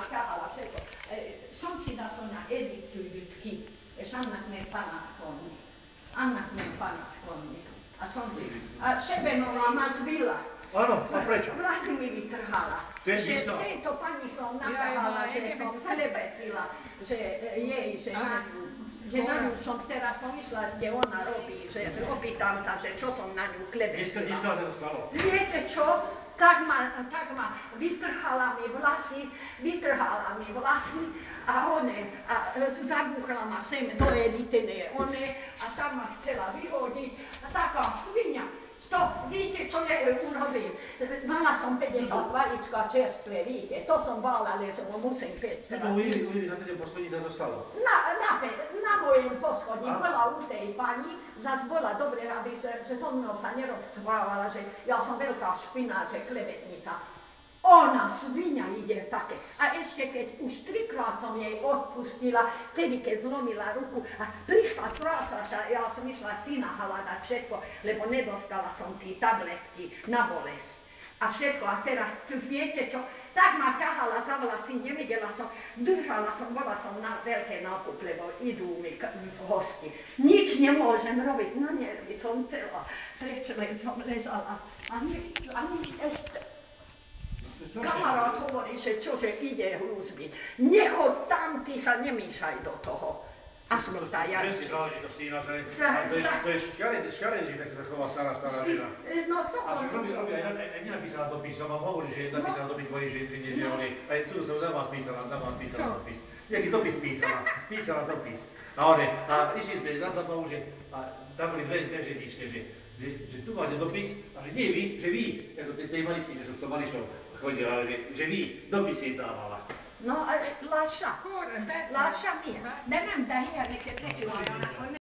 káhala všetko. Som si da som na editujutky, annak meg panaszkodni. Annak meg panaszkodni. A Šebenová ma zbila. Áno, a prečo? Vlasy mi vytrhala. Že tejto pani som nakávala, že som klebetila, že jej, že na ňu som, teraz som išla, kde ona robí, že opýtam sa, že čo som na ňu klebetila. Dneska sa to stalo. Viete čo? Tak ma vytrhala mi vlasy a zabuchla ma sem do editené a tak ma chcela vyhodiť a taká svinia. Víte, čo je urobím? Mala som 50 vajíčka čerstvé, víte, to som bála, že ho musím piť. Ty to uvidí, na tej poschodí to stalo? Na mojom poschodí bola u tej pani, zas bola dobre, aby že so mnou sa nerozprávala, že ja som veľká špina, že klebetnica. Ona, svinia, ide také. A ešte keď už 3-krát som jej odpustila, vtedy keď zlomila ruku a prišla trásaša, ja som išla syna hľadať všetko, lebo nedostala som tí tabletky na bolesť. A všetko, a teraz, viete čo, tak ma ťahala za vlasy, nevedela som, držala som, bola som na veľké nákup, lebo idú mi hosti. Nič nemôžem robiť, na nervy som celá, prečo som ležala, a nič ešte. Kamarát hovorí, že čože ide hľúzby. Nechod tam, ty sa nemýšaj do toho. A smrta, ja... Ženský záležitosti ináč, to je škaredí, tak sa chová stará žena. No to... A že robí aj nenapísala dopis, on vám hovorí, že napísala dopis tvojej ženky, že on je... Aj tu som na vás písala dopis. Nejaký dopis písala dopis. A išli sme na zabavu, že tam boli dve ženične, že tu máte dopis, a že nie vy, že vy, ako tej maličky, že som s tou maličkou chodila, že vy dopisy dávala. No, lascia mi, nem teher neked, ne csináljanak, hogy